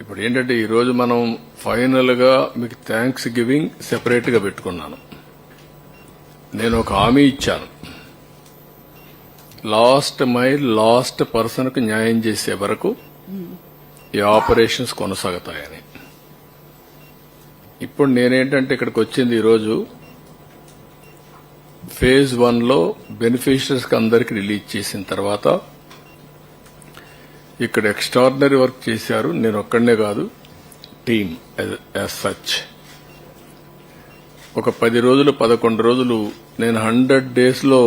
ఇప్పుడు ఏంటంటే ఈరోజు మనం ఫైనల్ గా మీకు థ్యాంక్స్ గివింగ్ సెపరేట్ గా పెట్టుకున్నాను. నేను ఒక హామీ ఇచ్చాను, లాస్ట్ మైల్ లాస్ట్ పర్సన్ కు న్యాయం చేసే వరకు ఈ ఆపరేషన్స్ కొనసాగుతాయని. ఇప్పుడు నేనేంటంటే ఇక్కడికి వచ్చింది ఈరోజు ఫేజ్ 1 లో బెనిఫిషరీస్ కి అందరికి రిలీజ్ చేసిన తర్వాత ఇక్కడ ఎక్స్ట్రాడినరీ వర్క్ చేశారు. నేను ఒక్కడనే కాదు, టీమ్ యాజ్ సచ్. ఒక 10 రోజులు 11 రోజులు నేను 100 days లో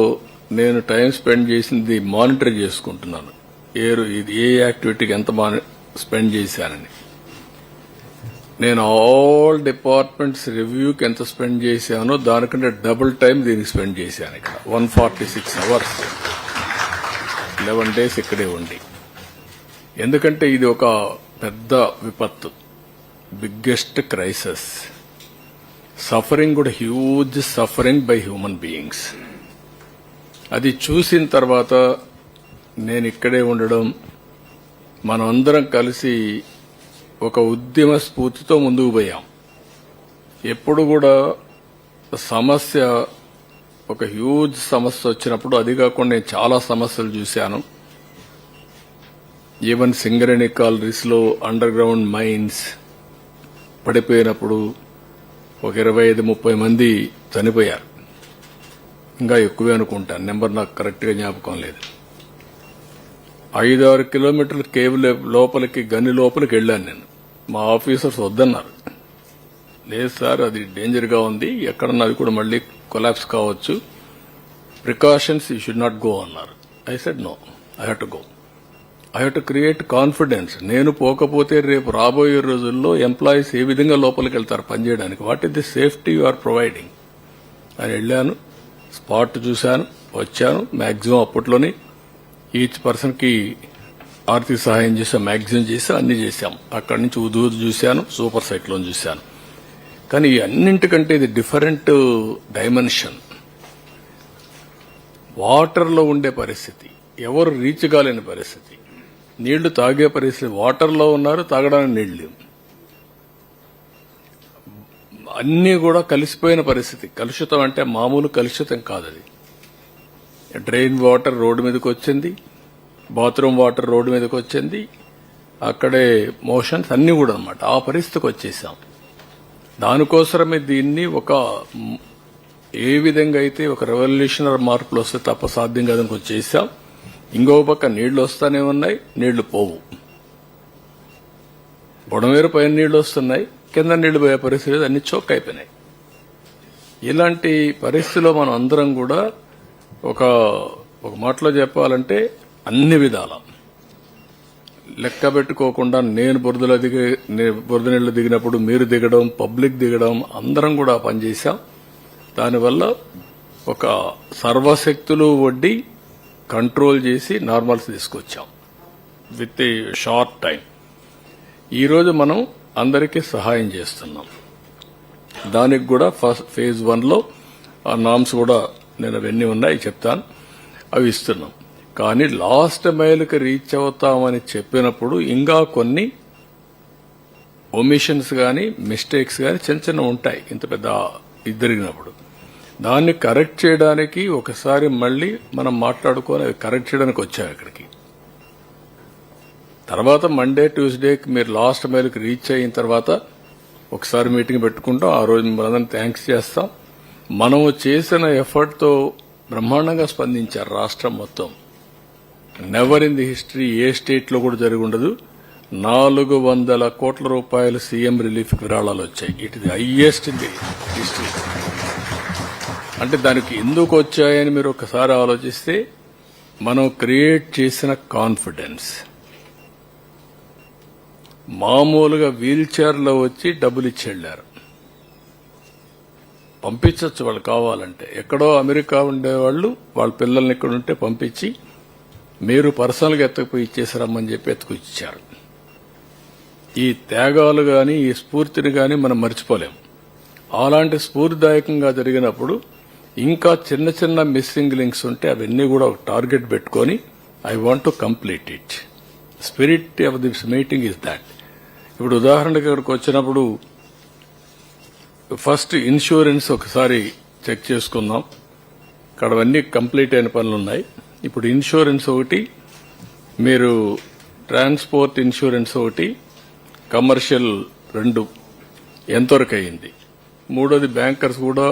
నేను టైం స్పెండ్ చేసింది మానిటర్ చేసుకుంటున్నాను. ఏ యాక్టివిటీకి ఎంత స్పెండ్ చేశానని. నేను ఆల్ డిపార్ట్మెంట్స్ రివ్యూకి ఎంత స్పెండ్ చేశానో దానికంటే డబుల్ టైం దీనికి స్పెండ్ చేశాను. ఇక్కడ 146 hours 11 days ఇక్కడే ఉండి. ఎందుకంటే ఇది ఒక పెద్ద విపత్తు, బిగ్గెస్ట్ క్రైసిస్. సఫరింగ్ కూడా huge suffering by human beings. అది చూసిన తర్వాత నేను ఇక్కడే ఉండడం, మనం అందరం కలిసి ఒక ఉద్యమ స్ఫూర్తితో ముందుకు పోయాం. ఎప్పుడు కూడా సమస్య ఒక హ్యూజ్ సమస్య వచ్చినప్పుడు, అది కాకుండా నేను చాలా సమస్యలు చూశాను. ఈవెన్ సింగరేణి కాలరీస్ లో అండర్ గ్రౌండ్ మైన్స్ పడిపోయినప్పుడు ఒక 25-30 మంది చనిపోయారు. ఇంకా ఎక్కువే అనుకుంటాను, నెంబర్ నాకు కరెక్ట్ గా జ్ఞాపకం లేదు. 5-6 కిలోమీటర్ల కేవ్ లోపలికి, గని లోపలికి వెళ్లాను నేను. మా ఆఫీసర్స్ వద్దన్నారు. లేదు సార్, అది డేంజర్ గా ఉంది, ఎక్కడన్నా అది కూడా మళ్లీ కొలాప్స్ కావచ్చు, precautions you should not go అన్నారు. I said no, I have to go. I have to create confidence. నేను పోకపోతే రేపు రాబోయే రోజుల్లో ఎంప్లాయీస్ ఏ విధంగా లోపలికి వెళ్తారు పనిచేయడానికి, what is the safety you are providing అని వెళ్ళాను. స్పాట్ చూశాను, వచ్చాను. మాక్సిమం అప్పట్లోనే ఈచ్ పర్సన్ కి ఆర్థిక సహాయం చేసాం, మాక్సిమం చేసాం, అన్ని చేశాం. అక్కడి నుంచి ఉదూదు చూశాను, సూపర్ సైక్లోన్ చూశాను. కానీ ఈ అన్నింటికంటే ఇది డిఫరెంట్ డైమెన్షన్. వాటర్ లో ఉండే పరిస్థితి, ఎవరు రీచ్ కాలేని పరిస్థితి, నీళ్లు తాగే పరిస్థితి. వాటర్ లో ఉన్నారు, తాగడానికి నీళ్లు, అన్నీ కూడా కలిసిపోయిన పరిస్థితి. కలుషితం అంటే మామూలు కలుషితం కాదు అది. డ్రైన్ వాటర్ రోడ్డు మీదకి వచ్చింది, బాత్రూమ్ వాటర్ రోడ్డు మీదకి వచ్చింది, అక్కడే మోషన్స్ అన్ని కూడా అన్నమాట. ఆ పరిస్థితికి వచ్చేసాం. దానికోసమే దీన్ని ఏ విధంగా అయితే ఒక రెవల్యూషనరీ మార్పులు వస్తే తప్ప సాధ్యం కాదని వచ్చేసాం. ఇంకో పక్క నీళ్లు వస్తానే ఉన్నాయి, నీళ్లు పోవు. బుడమేరు పైన నీళ్లు వస్తున్నాయి, కింద నీళ్లు పోయే పరిస్థితి, అన్ని చోక్ అయిపోయినాయి. ఇలాంటి పరిస్థితిలో మనం అందరం కూడా ఒక మాటలో చెప్పాలంటే అన్ని విధాల లెక్క పెట్టుకోకుండా, నేను బురద నీళ్లు దిగినప్పుడు మీరు దిగడం, పబ్లిక్ దిగడం, అందరం కూడా పనిచేశాం. దానివల్ల ఒక సర్వశక్తులు వడ్డీ కంట్రోల్ చేసి నార్మల్స్ తీసుకొచ్చాం విత్ ఏ షార్ట్ టైం. ఈరోజు మనం అందరికీ సహాయం చేస్తున్నాం. దానికి కూడా ఫేజ్ 1 లో ఆ నామ్స్ కూడా నేను అవన్నీ ఉన్నాయి చెప్తాను, అవి ఇస్తున్నాం. కానీ లాస్ట్ మైల్కి రీచ్ అవుతామని చెప్పినప్పుడు ఇంకా కొన్ని ఒమిషన్స్ గాని, మిస్టేక్స్ గాని చిన్న చిన్న ఉంటాయి. ఇంత పెద్ద జరిగినప్పుడు దాన్ని కరెక్ట్ చేయడానికి ఒకసారి మళ్లీ మనం మాట్లాడుకొని అవి కరెక్ట్ చేయడానికి వచ్చాం ఇక్కడికి. తర్వాత మండే, ట్యూస్డేకి మీరు లాస్ట్ మైల్కి రీచ్ అయిన తర్వాత ఒకసారి మీటింగ్ పెట్టుకుంటాం. ఆ రోజు మనందరం థ్యాంక్స్ చేస్తాం. మనము చేసిన ఎఫర్ట్ తో బ్రహ్మాండంగా స్పందించారు రాష్ట్రం మొత్తం. Never in the history A state లో కూడా జరిగి ఉండదు. 400 కోట్ల రూపాయలు సీఎం రిలీఫ్ విరాళాలు వచ్చాయి. It is highest in the history. అంటే దానికి ఎందుకు వచ్చాయని మీరు ఒకసారి ఆలోచిస్తే, మనం క్రియేట్ చేసిన కాన్ఫిడెన్స్. మామూలుగా వీల్ చైర్లో వచ్చి డబ్బులు ఇచ్చి వెళ్లారు. పంపించవచ్చు వాళ్ళు కావాలంటే. ఎక్కడో అమెరికా ఉండేవాళ్లు వాళ్ళ పిల్లల్ని ఇక్కడ ఉంటే పంపించి మీరు పర్సనల్ గా ఎత్తకపోయి ఇచ్చేసారమ్మని చెప్పి ఎత్తుకు ఇచ్చారు. ఈ త్యాగాలు గాని, ఈ స్ఫూర్తిని గాని మనం మర్చిపోలేం. అలాంటి స్ఫూర్తిదాయకంగా జరిగినప్పుడు ఇంకా చిన్న చిన్న మిస్సింగ్ లింక్స్ ఉంటే అవన్నీ కూడా ఒక టార్గెట్ పెట్టుకొని I want to complete it. Spirit of this meeting is that. ఇప్పుడు ఉదాహరణకి ఇక్కడికి వచ్చినప్పుడు ఫస్ట్ ఇన్సూరెన్స్ ఒకసారి చెక్ చేసుకుందాం. ఇక్కడ అన్నీ కంప్లీట్ అయిన పనులు ఉన్నాయి. ఇప్పుడు ఇన్సూరెన్స్ ఒకటి, మీరు ట్రాన్స్పోర్ట్ ఇన్సూరెన్స్ ఒకటి, కమర్షియల్ 2 ఎంతవరకు అయింది. మూడోది బ్యాంకర్స్ కూడా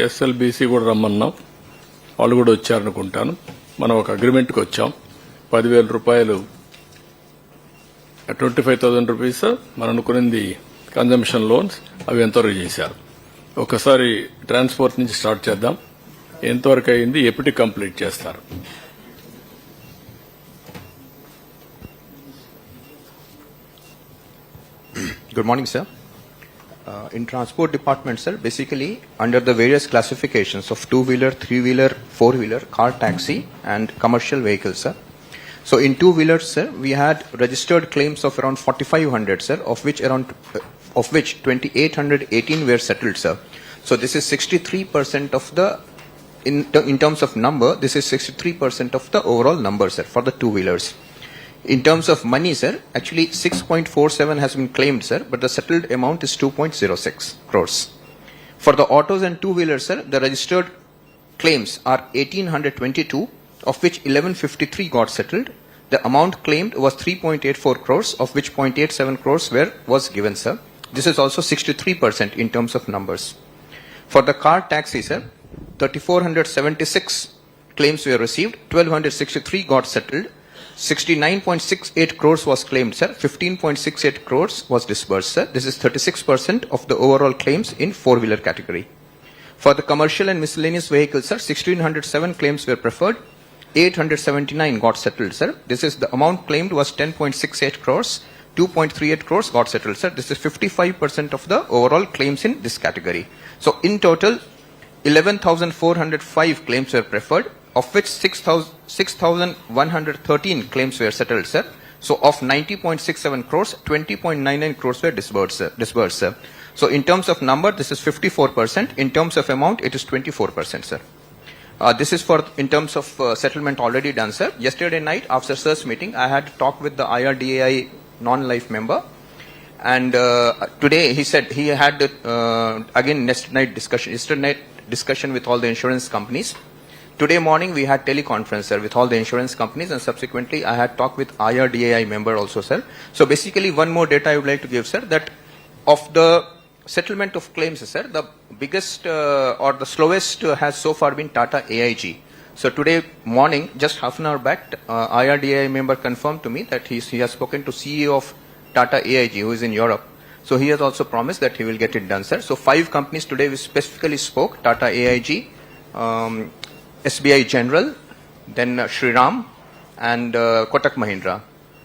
ఎస్ఎల్బీసీ కూడా రమ్మన్నాం, వాళ్ళు కూడా వచ్చారనుకుంటాను. మనం ఒక అగ్రిమెంట్కి వచ్చాం. 10,000 రూపాయలు 25,000 రూపీస్ మనం అనుకున్నది కన్జంప్షన్ లోన్స్, అవి ఎంతవరకు చేశారు. ఒకసారి ట్రాన్స్పోర్ట్ నుంచి స్టార్ట్ చేద్దాం. ఎంతవరకు అయింది, ఎప్పటికి కంప్లీట్ చేస్తారు. Good morning, sir. In transport department, sir, basically under the various classifications of 2-wheeler, 3-wheeler, 4-wheeler, car taxi and commercial vehicles, sir. So in 2-wheelers, sir, we had registered claims of around 4,500, sir, of which 2,818 were settled, sir. So this is 63% of the, in terms of number, this is 63% of the overall number, sir, for the 2-wheelers. In terms of money, sir, actually 6.47 has been claimed, sir, but the settled amount is 2.06 crores. For the autos and 2-wheelers, sir, the registered claims are 1,822, of which 1,153 got settled. The amount claimed was 3.84 crores, of which 0.87 crores was given, sir. This is also 63% in terms of numbers. For the car taxi, sir, 3,476 claims were received, 1,263 got settled. 69.68 crores was claimed, sir. 15.68 crores was disbursed, sir. This is 36% of the overall claims in 4-wheeler category. For the commercial and miscellaneous vehicles, sir, 1,607 claims were preferred. 879 got settled, sir. This is the amount claimed was 10.68 crores. 2.38 crores got settled, sir. This is 55% of the overall claims in this category. So in total, 11,405 claims were preferred, of which 6,113 claims were settled, sir. So of 90.67 crores, 20.99 crores were disbursed, sir. So in terms of number, this is 54%. In terms of amount, it is 24%, sir. This is for in terms of settlement already done, sir. Yesterday night, after sir's meeting, I had talked with the IRDAI non-life member. And today, he said he had, again, yesterday night discussion with all the insurance companies. Today morning we had teleconference, sir, with all the insurance companies, and subsequently I had talked with IRDAI member also, sir. So basically one more data I would like to give, sir, that of the settlement of claims, sir, the biggest or the slowest has so far been Tata AIG. So today morning, just half an hour back, IRDAI member confirmed to me that he has spoken to CEO of Tata AIG, who is in Europe. So he has also promised that he will get it done, sir. So 5 companies today we specifically spoke: Tata AIG, SBI General, then Shriram, and Kotak Mahindra.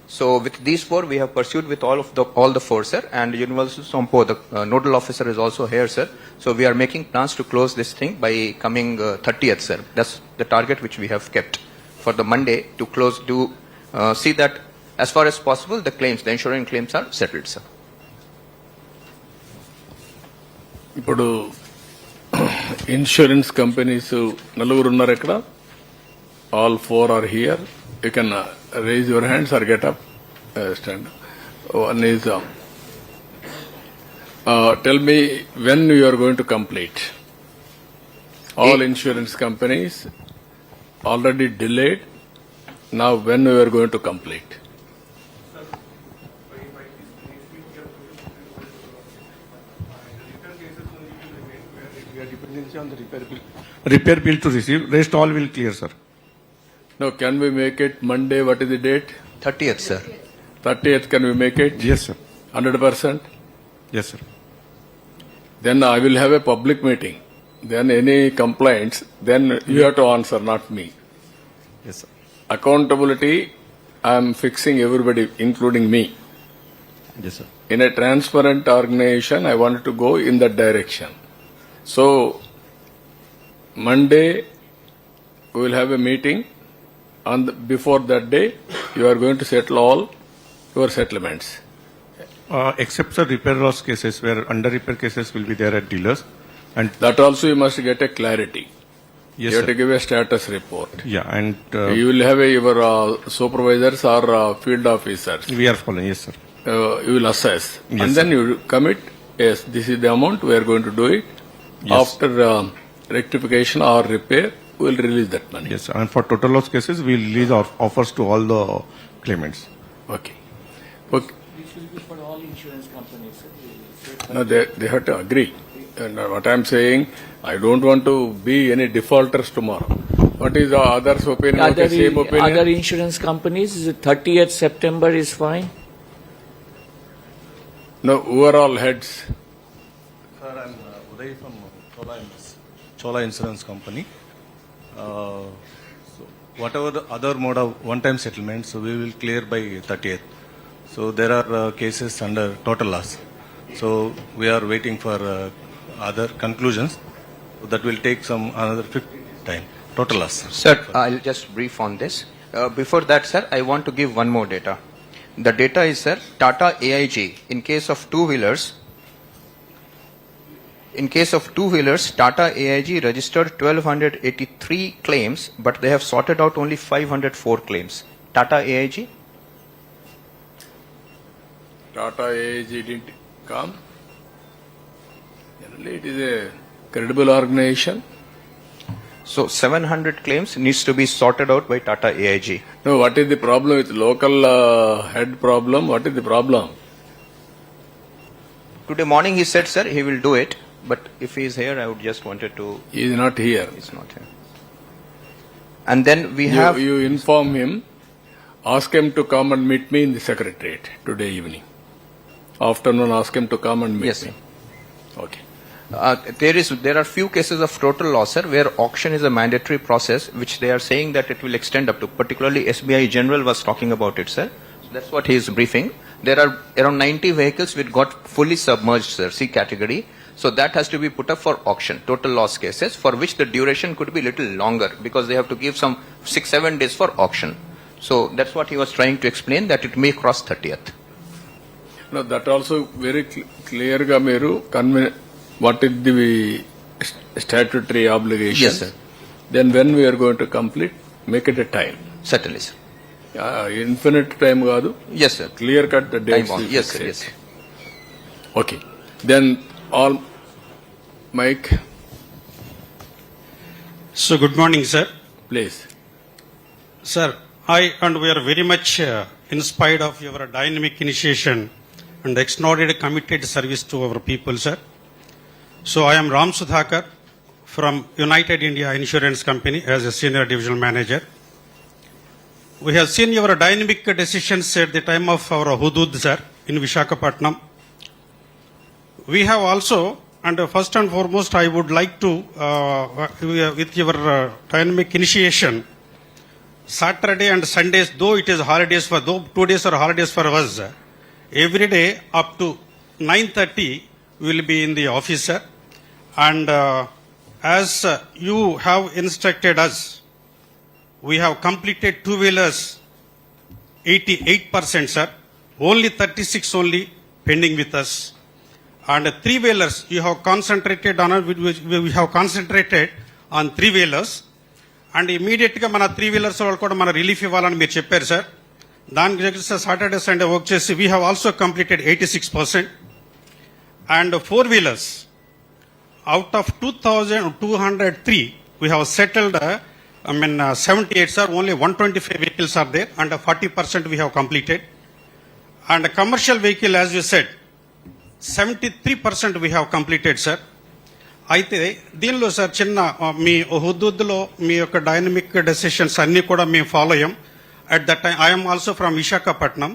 So with these 4, we have pursued with all the 4, sir. And Universal Sompo, the nodal officer, is also here, sir. So we are making plans to close this thing by coming 30th, sir. That's the target which we have kept for the Monday to close. To see that as far as possible, the insurance claims are settled, sir. ఇప్పుడు insurance companies 4 ఉన్నారు ఇక్కడ. All 4 are here. You can raise your hands or get up, stand. One is tell me when you are going to complete. All insurance companies already delayed. Now when you are going to complete. On the repair bill to receive, rest all will clear, sir. Now, can we make it Monday? What is the date? 30th, sir. 30th, can we make it? Yes, sir. 100%? Yes, sir. Then I will have a public meeting. Then any complaints, then you have to answer, not me. Yes, sir. Accountability, I am fixing everybody, including me. Yes, sir. In a transparent organization, I wanted to go in that direction. So, Monday, we will have a meeting. Before that day, you are going to settle all your settlements. Except the repair loss cases, where under repair cases will be there at dealers. And That also you must get a clarity. yes, You have sir. to give a status report. Yeah, and You will have your supervisors or field officers. we are following. Yes, sir. you will assess. Yes, And then you commit, yes, this is the amount, we are going to do it. Yes. After rectification or repair, we will release that money. Yes, and for total loss cases, we release our offers to all the claimants. Okay. Okay. This will be for all insurance companies. Sir. No, they have to agree. And what I'm saying, I don't want to be any defaulters tomorrow. What is the others' opinion? Okay, same opinion? Other insurance companies, 30th September is fine. No, overall heads. Sir, I'm Uday from Chola Insurance Company. So whatever the other mode of one-time settlement, so we will clear by 30th. So there are cases under total loss. So we are waiting for other conclusions. So that will take some another 50 time. Total loss. Sir, I'll just brief on this. Before that, sir, I want to give one more data. The data is, sir, Tata AIG, in case of two-wheelers, Tata AIG registered 1,283 claims, but they have sorted out only 504 claims. Tata AIG? Tata AIG didn't come. Generally, it is a credible organization. So 700 claims needs to be sorted out by Tata AIG. No, what is the problem with local head problem? What is the problem? Today morning he said, sir, he will do it. But if he is here, I would just wanted to. He is not here. He's not here. And then we have. You inform him, ask him to come and meet me in the secretariat today evening. Afternoon, ask him to come and meet Yes, me. sir. Okay. There are few cases of total loss, sir, where auction is a mandatory process, which they are saying that it will extend up to. Particularly SBI General was talking about it, sir. So that's what he is briefing. There are around 90 vehicles which got fully submerged, sir, C category. So that has to be put up for auction, total loss cases, for which the duration could be little longer because they have to give some 6-7 days for auction. So that's what he was trying to explain, that it may cross 30th. No, that also very clear ga meru what is the statutory obligation. Yes, sir. Then when we are going to complete, make it a time. Certainly, sir. Infinite time kaadu. Yes, sir. Clear cut the dates. Time bound. we Yes, fix sir. it. Yes, sir. Okay. Then all, Mike, So good morning, sir. please. Sir, we are very much inspired of your dynamic initiation and extraordinary committed service to our people, sir. So I am Ram Sudhakar from United India Insurance Company as a senior divisional manager. We have seen your dynamic decisions at the time of our Hudud, sir, in Visakhapatnam. We have also, and first and foremost, I would like to, with your dynamic initiation, Saturday and Sundays, though it is holidays for, though 2 days are holidays for us, every day up to 9:30 we will be in the office, sir. And as you have instructed us, we have completed two-wheelers 88%, sir. Only 36 only pending with us. And three-wheelers, you have concentrated on, we have concentrated on three-wheelers. And ఇమీడియట్గా మన three-wheelers వాళ్ళు కూడా మన relief ఇవ్వాలని మీరు చెప్పారు sir. దానికి Saturday Sunday work చేసి we have also completed 86%. And four-wheelers out of 2,203 we have settled 78, sir. Only 125 vehicles are there and 40% we have completed. And commercial vehicle, as you said, 73% we have completed, sir. అయితే దీనిలో sir చిన్న మీ హుద్దుద్దులో మీ యొక్క dynamic decisions అన్నీ కూడా మేము follow అయ్యాం. At that time I'm also from Visakhapatnam.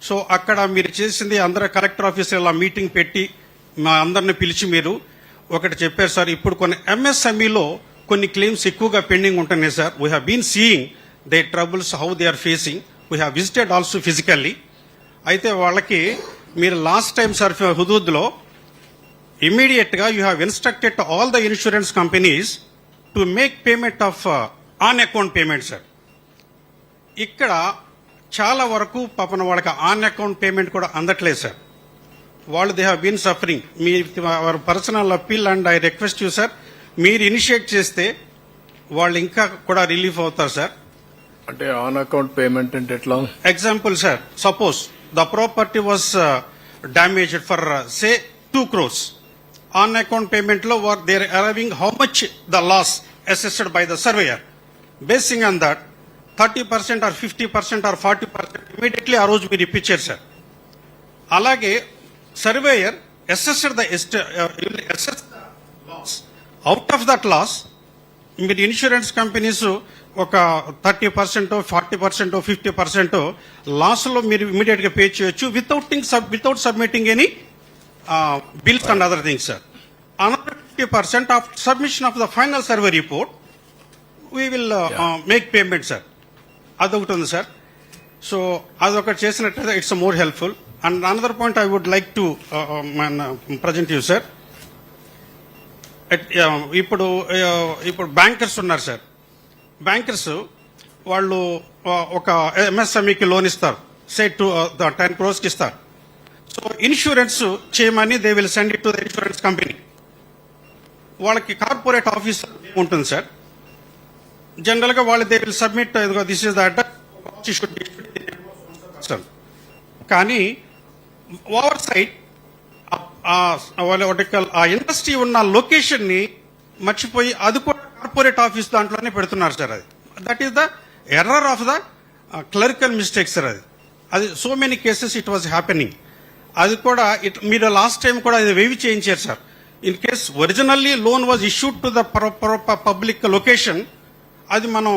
So అక్కడ మీరు చేసింది అందరూ కలెక్టర్ ఆఫీసర్ ఇలా మీటింగ్ పెట్టి మా అందరిని పిలిచి మీరు ఒకటి చెప్పారు సార్. ఇప్పుడు కొన్ని ఎంఎస్ఎంఈలో కొన్ని క్లెయిమ్స్ ఎక్కువగా పెండింగ్ ఉంటున్నాయి sir. We have been seeing they troubles how they are facing. We have visited also physically. అయితే వాళ్ళకి మీరు లాస్ట్ టైం సార్ హుదూద్లో ఇమీడియట్గా you have instructed to all the insurance companies to make payment of on account payment sir. ఇక్కడ చాలా వరకు పాపన వాళ్ళకి ఆన్ అకౌంట్ పేమెంట్ కూడా అందట్లేదు సార్. వాళ్ళు దే హ్యావ్ బీన్ సఫరింగ్. మీ personal appeal and I request you sir, మీరు ఇనిషియేట్ చేస్తే వాళ్ళు ఇంకా కూడా రిలీఫ్ అవుతారు సార్. అంటే ఆన్ అకౌంట్ పేమెంట్ అంటే ఎట్లా? Example sir, suppose the property was damaged for say 2 crores. On account payment law, what they are arriving how much the loss assessed by the surveyor. Basing on that, 30% or 50% or 40% immediately ఆ రోజు మీరు ఇప్పించారు sir. అలాగే surveyor assessed the assess the loss. Out of that loss మీరు insurance companies ఒక 30%, 40%, 50% లాస్లో మీరు immediate గా pay చేయొచ్చు without submitting any bills and other things sir. Another 50% of submission of the final survey report we will make payment sir. అదొకటి ఉంది sir. So అదొకటి చేసినట్లయితే it's more helpful. And another point I would like to present you sir. ఇప్పుడు bankers ఉన్నారు sir. Bankers వాళ్ళు ఒక ఎంఎస్ఎంఈకి loan ఇస్తారు, సే 10 crores ఇస్తారు. సో ఇన్సూరెన్స్ చేయమని they will send it to the insurance company. వాళ్ళకి కార్పొరేట్ ఆఫీస్ ఉంటుంది సార్. జనరల్గా వాళ్ళు they will submit this is the address. కానీ ఓవర్ సైడ్ ఆ ఇండస్ట్రీ ఉన్న లొకేషన్ ని మర్చిపోయి అది కూడా కార్పొరేట్ ఆఫీస్ దాంట్లోనే పెడుతున్నారు సార్. అది that is the error of the clerical mistake sir. అది so many cases it was happening. అది కూడా మీరు లాస్ట్ టైం కూడా అది వేవి చేయించారు sir. In case originally loan was issued to the public location, అది మనం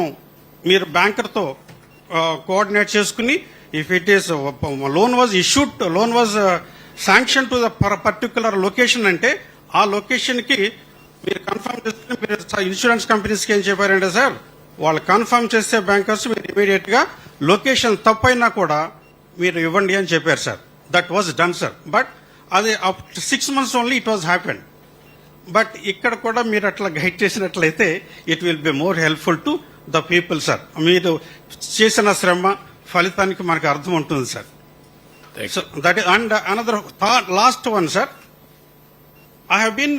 మీరు బ్యాంకర్తో కోఆర్డినేట్ చేసుకుని if it is loan was sanction to the particular location అంటే ఆ లొకేషన్ కి మీరు కన్ఫర్మ్ చేసుకుని మీరు ఇన్సూరెన్స్ కంపెనీస్కి ఏం చెప్పారంటే సార్, వాళ్ళు కన్ఫర్మ్ చేస్తే బ్యాంకర్స్ మీరు ఇమీడియట్ గా లొకేషన్ తప్పైనా కూడా మీరు ఇవ్వండి అని చెప్పారు sir. That was done sir. But అది 6 months only it was happen. But ఇక్కడ కూడా మీరు అట్లా గైడ్ చేసినట్లయితే it will be more helpful to the people sir. మీరు చేసిన శ్రమ ఫలితానికి మనకు అర్థం ఉంటుంది sir. So that is, and another thought, last one, sir. I have been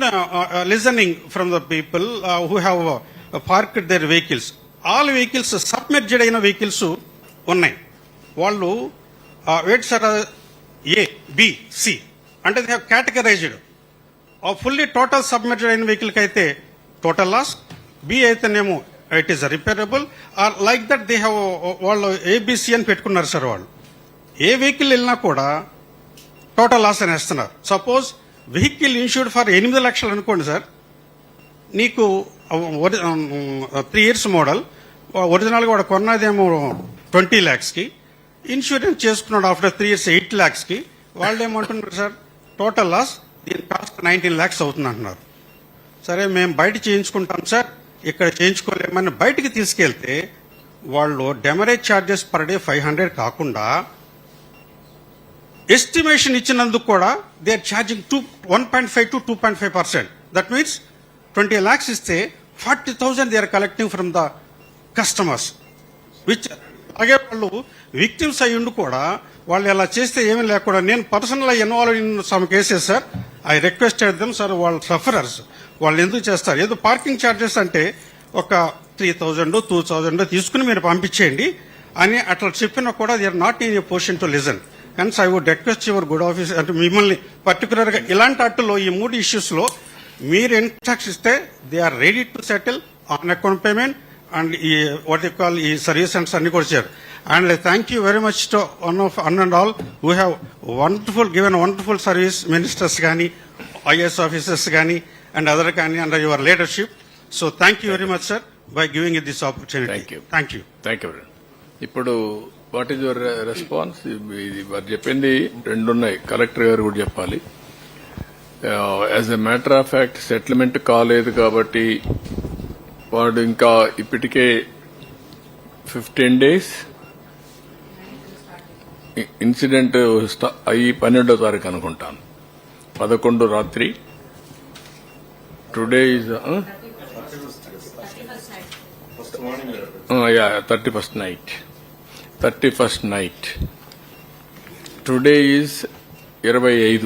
listening from the people who have parked their vehicles. All vehicles submerged అయిన vehicles ఉన్నాయి. వాళ్ళు wait sir A, B, C అంటే they have categorized. Fully total submerged అయిన వెహికల్కి అయితే total loss, B అయితేనేమో it is repairable or like that they have వాళ్ళు ABC అని పెట్టుకున్నారు సార్. వాళ్ళు ఏ వెహికల్ వెళ్ళినా కూడా టోటల్ లాస్ అని వేస్తున్నారు. సపోజ్ వెహికల్ ఇన్సూర్డ్ ఫర్ 8 లక్షలు అనుకోండి సార్, నీకు 3 years మోడల్ ఒరిజినల్గా వాడు కొన్నదేమో 20 lakhsకి, ఇన్సూరెన్స్ చేసుకున్నాడు ఆఫ్టర్ 3 years 8 lakhsకి. వాళ్ళు ఏమంటున్నారు సార్, టోటల్ లాస్ దీని కాస్ట్ 19 lakhs అవుతుంది అంటున్నారు. సరే మేము బయట చేయించుకుంటాం సార్, ఇక్కడ చేయించుకోలేమని బయటికి తీసుకెళ్తే వాళ్ళు డెమరేజ్ ఛార్జెస్ పర్ డే 500 కాకుండా ఎస్టిమేషన్ ఇచ్చినందుకు కూడా they are charging 1.5 to 2.5%. That means 20 lakhs ఇస్తే 40,000 they are collecting from the customers. Which అలాగే వాళ్ళు విక్టిమ్స్ అయ్యిండు కూడా వాళ్ళు ఎలా చేస్తే ఏమీ లేకుండా, నేను personal involve in some cases sir. I requested them sir, వాళ్ళు సఫరర్స్, వాళ్ళు ఎందుకు చేస్తారు, ఏదో పార్కింగ్ ఛార్జెస్ అంటే ఒక 3,000 2,000 తీసుకుని మీరు పంపించేయండి అని అట్లా చెప్పినా కూడా they are not in a position to listen. Hence I would request your good office అంటే మిమ్మల్ని పర్టికులర్ గా ఇలాంటి అట్టులో ఈ 3 issues లో మీరు ఇన్స్ట్రక్షన్ ఇస్తే they are ready to settle on account payment and ఈ వాట్ యు కాల్ ఈ సర్వీస్ సెంటర్స్ అన్ని కూడా చేయారు. And thank you very much to one and all who have given wonderful service, ministers కానీ IAS officers కానీ and other కానీ under your leadership. So thank you very much sir by giving it this opportunity. Thank you. ఇప్పుడు what is your response? వారు చెప్పింది 2 ఉన్నాయి, collector గారు కూడా చెప్పాలి. As a matter of fact settlement కాలేదు కాబట్టి వాడు ఇంకా ఇప్పటికే 15 days ఇన్సిడెంట్ అయ్యి 12వ తారీఖు అనుకుంటాను, 11 రాత్రి. Today is 31st night. Today is 25.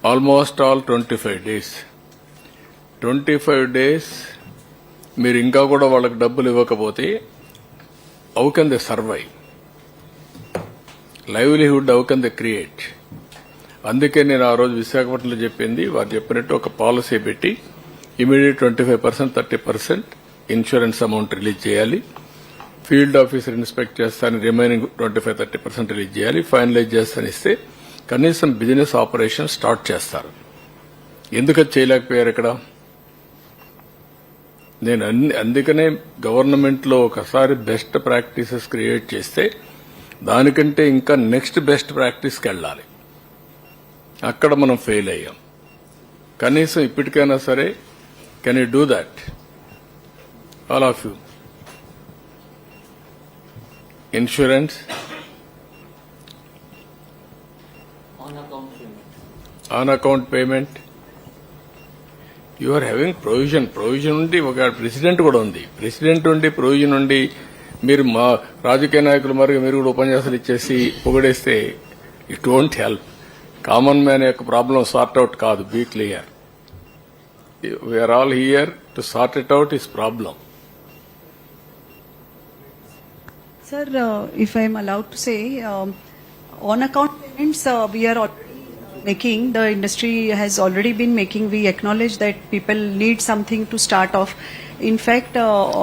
Almost all 25 days. 25 days మీరు ఇంకా కూడా వాళ్ళకి డబ్బులు ఇవ్వకపోతే how can they survive? Livelihood how can they create? అందుకే నేను ఆ రోజు విశాఖపట్నంలో చెప్పింది, వారు చెప్పినట్టు ఒక పాలసీ పెట్టి ఇమీడియట్ 25%, 30% ఇన్సూరెన్స్ అమౌంట్ రిలీజ్ చేయాలి. ఫీల్డ్ ఆఫీసర్ ఇన్స్పెక్ట్ చేస్తాను, రిమైనింగ్ 25-30% రిలీజ్ చేయాలి. ఫైనలైజ్ చేస్తాను ఇస్తే కనీసం బిజినెస్ ఆపరేషన్ స్టార్ట్ చేస్తారు. ఎందుకది చేయలేకపోయారు ఇక్కడ? నేను అందుకనే గవర్నమెంట్ లో ఒకసారి బెస్ట్ ప్రాక్టీసెస్ క్రియేట్ చేస్తే దానికంటే ఇంకా నెక్స్ట్ బెస్ట్ ప్రాక్టీస్కి వెళ్ళాలి. అక్కడ మనం ఫెయిల్ అయ్యాం. కనీసం ఇప్పటికైనా సరే can you do that all of you? Insurance on account payment, you are having provision ఉండి ఒక ప్రెసిడెంట్ కూడా ఉంది. ప్రెసిడెంట్ ఉండి ప్రొవిజన్ ఉండి మీరు మా రాజకీయ నాయకులు మరి మీరు కూడా ఉపన్యాసాలు ఇచ్చేసి పొగడేస్తే it won't help. Common man యొక్క ప్రాబ్లం సార్ట్ అవుట్ కాదు. Be clear, we are all here to sort it out his problem. Sir, if I am allowed to say, on account payments, we are already making, the industry has already been making, we acknowledge that people need something to start off. In fact,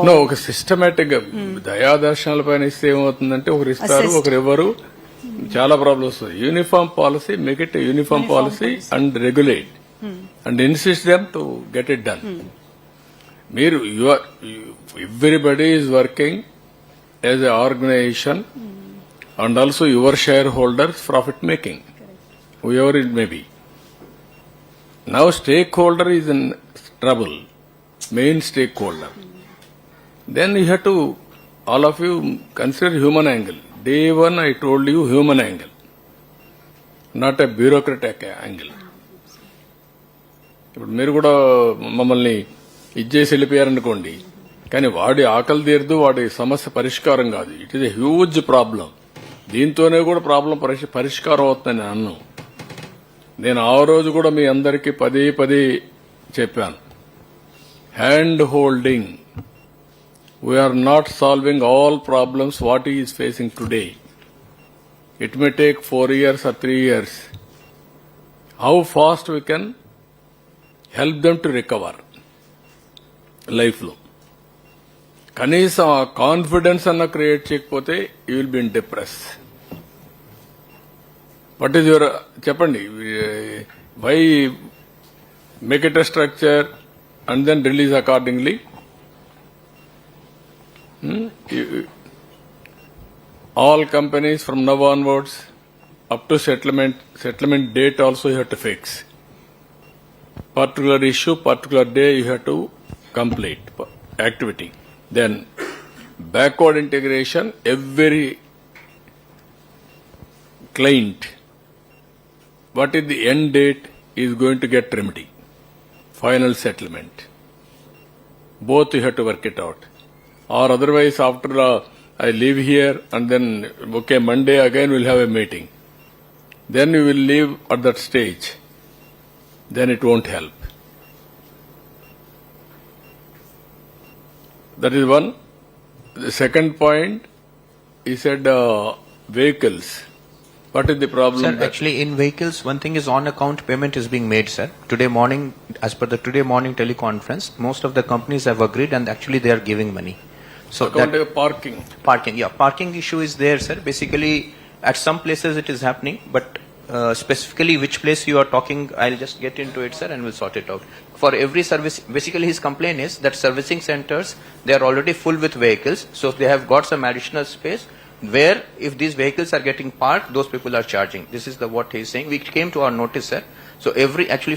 no, ఒక systematic గా దయాదర్శనాల పైన ఇస్తే ఏమవుతుందంటే ఒకరు ఇస్తారు, Assessed. ఒకరు ఇవ్వరు, చాలా ప్రాబ్లమ్స్ వస్తాయి. Uniform policy, make it uniform policy and regulate and insist them to get it done. మీరు everybody is working as an organization and also your shareholders profit making, whoever it may be. Now stakeholder is in trouble, main stakeholder. Then you have to, all of you consider human angle. Day one I told you human angle, not a bureaucratic angle. ఇప్పుడు మీరు కూడా మమ్మల్ని ఇచ్చేసి వెళ్ళిపోయారనుకోండి, కానీ వాడి ఆకలి తీరదు, వాడి సమస్య పరిష్కారం కాదు. It is a huge problem. దీంతోనే కూడా ప్రాబ్లం పరిష్కారం అవుతుందని అన్ను. నేను ఆ రోజు కూడా మీ అందరికీ పదే చెప్పాను, hand holding. We are not solving all problems what is facing today. It may take 4 years or 3 years. How fast we can help them to recover life లో. కనీసం ఆ కాన్ఫిడెన్స్ అన్న క్రియేట్ చేయకపోతే you will be in depress. What is your, చెప్పండి, why make it a structure and then release accordingly. All companies from now onwards up to settlement date also you have to fix. Particular issue, particular day you have to complete activity. Then backward integration, every client, what is the end date is going to get remedy, final settlement. Both you have to work it out. Or otherwise after I leave here and then, okay, Monday again we'll have a meeting. Then you will leave at that stage. Then it won't help. That is one. The second point, he said vehicles. What is the problem? Sir, actually in vehicles, one thing is on account payment is being made, sir. Today morning, as per the today morning teleconference, most of the companies have agreed and actually they are giving money. So Account that of parking. parking issue is there, sir. Basically, at some places it is happening, but specifically which place you are talking, I'll just get into it, sir, and we'll sort it out. For every service, basically his complaint is that servicing centers, they are already full with vehicles, so they have got some additional space where if these vehicles are getting parked, those people are charging. This is what he is saying. We came to our notice, sir. So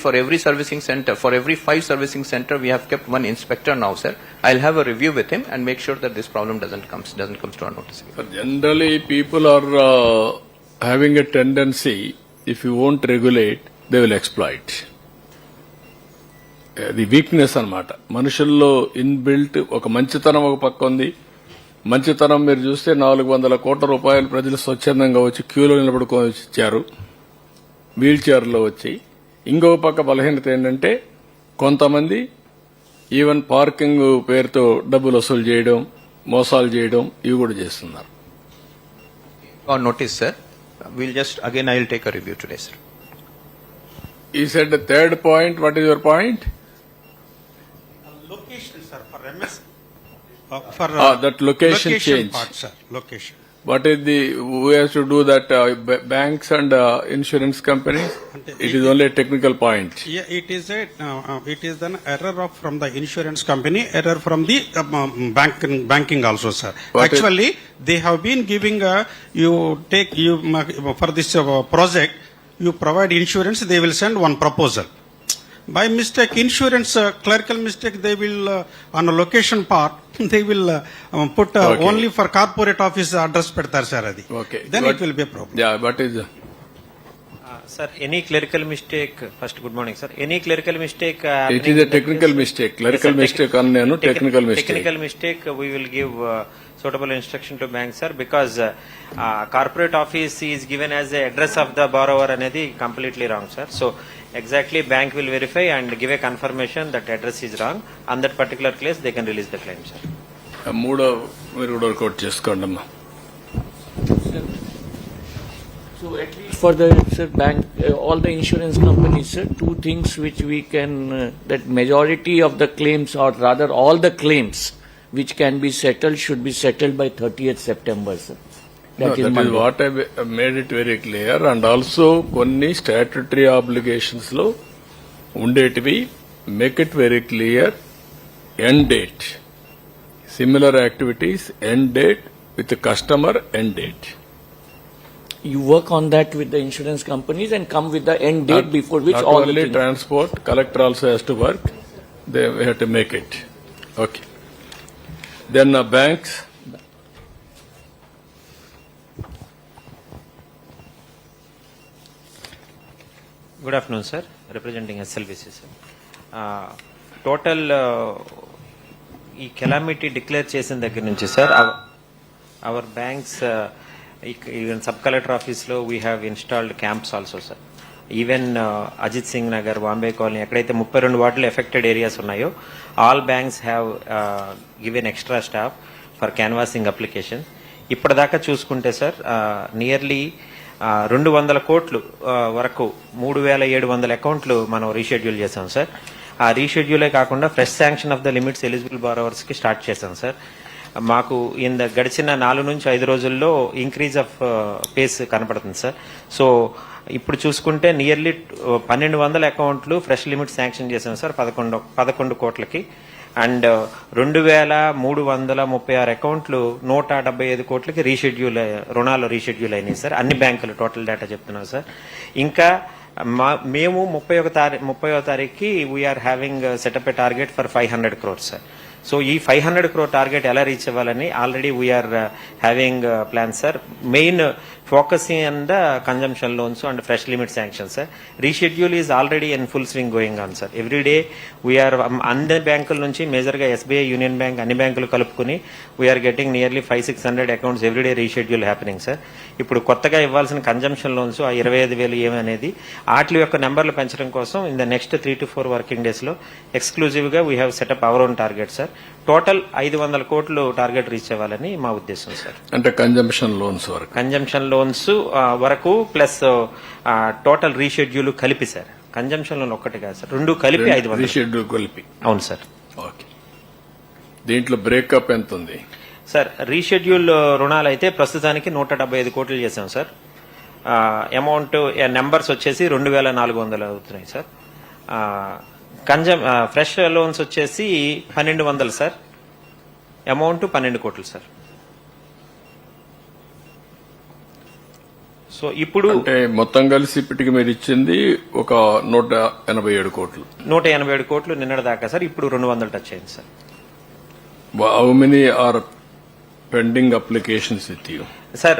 for every servicing center, for every 5 servicing center, we have kept one inspector now, sir. I'll have a review with him and make sure that this problem doesn't come to our notice. But generally, people are having a tendency, if you won't regulate, they will exploit. The weakness అన్నమాట. మనుషుల్లో inbuilt ఒక మంచితనం ఒక పక్క ఉంది. మంచితనం మీరు చూస్తే 400 కోట్ల రూపాయలు ప్రజలు స్వచ్ఛందంగా వచ్చి క్యూలో నిలబడుకొని ఇచ్చారు, వీల్ చైర్లో వచ్చి. ఇంకొక పక్క బలహీనత ఏంటంటే కొంతమంది ఈవెన్ పార్కింగ్ పేరుతో డబ్బులు వసూలు చేయడం, మోసాలు చేయడం, ఇవి కూడా చేస్తున్నారు. On notice, sir. We'll just, again, I'll take a review today, sir. You said the third point. What is your point? Location, sir, for MS. For That location change. part, sir. Location. What is who has to do that? Banks and insurance companies? It is only a technical point. Yeah, it is an error from the insurance company, error from the banking also, sir. What Actually, they have been giving for this project, you provide insurance, they will send one proposal. By mistake, insurance clerical mistake, they will on a location part they will put Okay. only for corporate office address pedtar sir adi. Okay. Then What- it will be a problem. Yeah, what is Sir, any clerical mistake, first good morning sir, any clerical mistake. it happening is a in that technical case- mistake. Yes, Clerical sir, mistake annanu technical mistake. Technical mistake, we will give suitable instruction to bank sir, because corporate office is given as the address of the borrower anedi completely wrong sir. So exactly bank will verify and give a confirmation that address is wrong. On that particular case, they can release the claim sir. మూడో మీరు కూడా work out చేసుకోండి అమ్మా. So at least for the sir, bank, all the insurance companies, sir, two things which we can, that majority of the claims, or rather all the claims which can be settled should be settled by 30th September, sir. That is That is Monday. what I made it very clear. And also కొన్ని statutory obligations లో ఉండేటివి make it very clear end date. Similar activities end date with customer end date. You work on that with the insurance companies and come with the end date before which Not all the only things. transport, collector also has to work. They have to make it. Okay. Then banks. Good afternoon, sir. Representing SLBC, sir. Total ఈ calamity declare చేసిన దగ్గర నుంచి sir our banks even sub collector ఆఫీస్లో we have installed camps also sir. Even Ajit Singh Nagar, Bombay colony, ఎక్కడైతే 32 వార్డులు affected areas ఉన్నాయో all banks have given extra staff for canvassing application. ఇప్పటిదాకా చూసుకుంటే సార్ నియర్లీ 200 కోట్లు వరకు 3700 అకౌంట్లు మనం రీషెడ్యూల్ చేసాం సార్. ఆ రీషెడ్యూలే కాకుండా fresh sanction of the limits eligible borrowers కి స్టార్ట్ చేశాం సార్. మాకు గడిచిన 4 నుంచి 5 రోజుల్లో ఇంక్రీజ్ ఆఫ్ పేస్ కనపడుతుంది సార్. సో ఇప్పుడు చూసుకుంటే నియర్లీ 1200 అకౌంట్లు ఫ్రెష్ లిమిట్ శాంక్షన్ చేశాం సార్ 11 కోట్లకి. అండ్ 2336 అకౌంట్లు 175 కోట్లకి రీషెడ్యూల్ రుణాలు రీషెడ్యూల్ అయినాయి సార్. అన్ని బ్యాంకులు టోటల్ డేటా చెప్తున్నాం సార్. ఇంకా మేము 30వ తారీఖుకి we are having setup a target for 500 crores sir. So ఈ 500 crore టార్గెట్ ఎలా రీచ్ అవ్వాలని already we are having plan sir. Main focusing on the consumption loans and fresh limit sanction sir. Reschedule is already in full swing going on sir. Every day we are అన్ని బ్యాంకుల నుంచి మేజర్గా SBI, union bank, అన్ని బ్యాంకులు కలుపుకుని we are getting nearly 500-600 accounts every day reschedule happening sir. ఇప్పుడు కొత్తగా ఇవ్వాల్సిన కన్జంప్షన్ లోన్స్ ఆ 25,000 ఏమనేది వాటి యొక్క నెంబర్లు పెంచడం కోసం in the next 3 to 4 working days లో ఎక్స్క్లూజివ్ గా we have setup our own target sir. Total 500 కోట్లు టార్గెట్ రీచ్ అవ్వాలని మా ఉద్దేశం సార్. అంటే కన్జంప్షన్ లోన్స్ వరకు. కన్జంప్షన్ లోన్స్ వరకు ప్లస్ టోటల్ రీషెడ్యూల్ కలిపి సార్. కన్జంప్షన్ లోన్ ఒక్కటి కాదు సార్, 2 కలిపి 500. రీషెడ్యూల్ కలిపి. అవును సార్. ఓకే. దీంట్లో బ్రేకప్ ఎంత ఉంది సార్? రీషెడ్యూల్ రుణాలు అయితే ప్రస్తుతానికి 175 కోట్లు చేశాం సార్. అమౌంట్ నెంబర్స్ వచ్చేసి 2400 అవుతున్నాయి సార్. ఫ్రెష్ లోన్స్ వచ్చేసి 1200 సార్. అమౌంట్ 12 కోట్లు సార్. సో ఇప్పుడు అంటే మొత్తం కలిసి ఇప్పటికి మీరు ఇచ్చింది ఒక 187 కోట్లు. 187 కోట్లు నిన్నటి దాకా సార్. ఇప్పుడు 200 టచ్ అయింది sir. How many are pending applications with you? Sir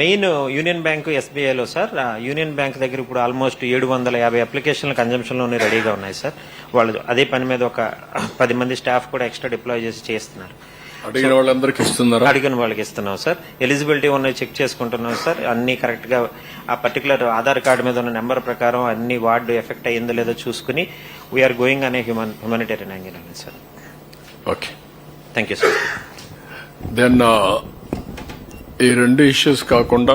main union bank, SBIలో సార్ యూనియన్ బ్యాంక్ దగ్గర ఇప్పుడు ఆల్మోస్ట్ 750 అప్లికేషన్లు కన్జంప్షన్ లోనే రెడీగా ఉన్నాయి సార్. వాళ్ళు అదే పని మీద ఒక 10 మంది స్టాఫ్ కూడా ఎక్స్ట్రా డిప్లాయ్ చేసి చేస్తున్నారు. అడిగిన వాళ్ళందరికీ ఇస్తున్నారా? అడిగిన వాళ్ళకి ఇస్తున్నాం సార్. ఎలిజిబిలిటీ ఉన్నాయి చెక్ చేసుకుంటున్నాం సార్. అన్ని కరెక్ట్ గా ఆ పర్టికులర్ ఆధార్ కార్డు మీద ఉన్న నెంబర్ ప్రకారం అన్ని వార్డు ఎఫెక్ట్ అయ్యిందో లేదో చూసుకుని వీఆర్ గోయింగ్ అనే హ్యూమానిటేరియన్ యాంగిల్ అని sir. Okay, thank you sir. Then ఈ 2 ఇష్యూస్ కాకుండా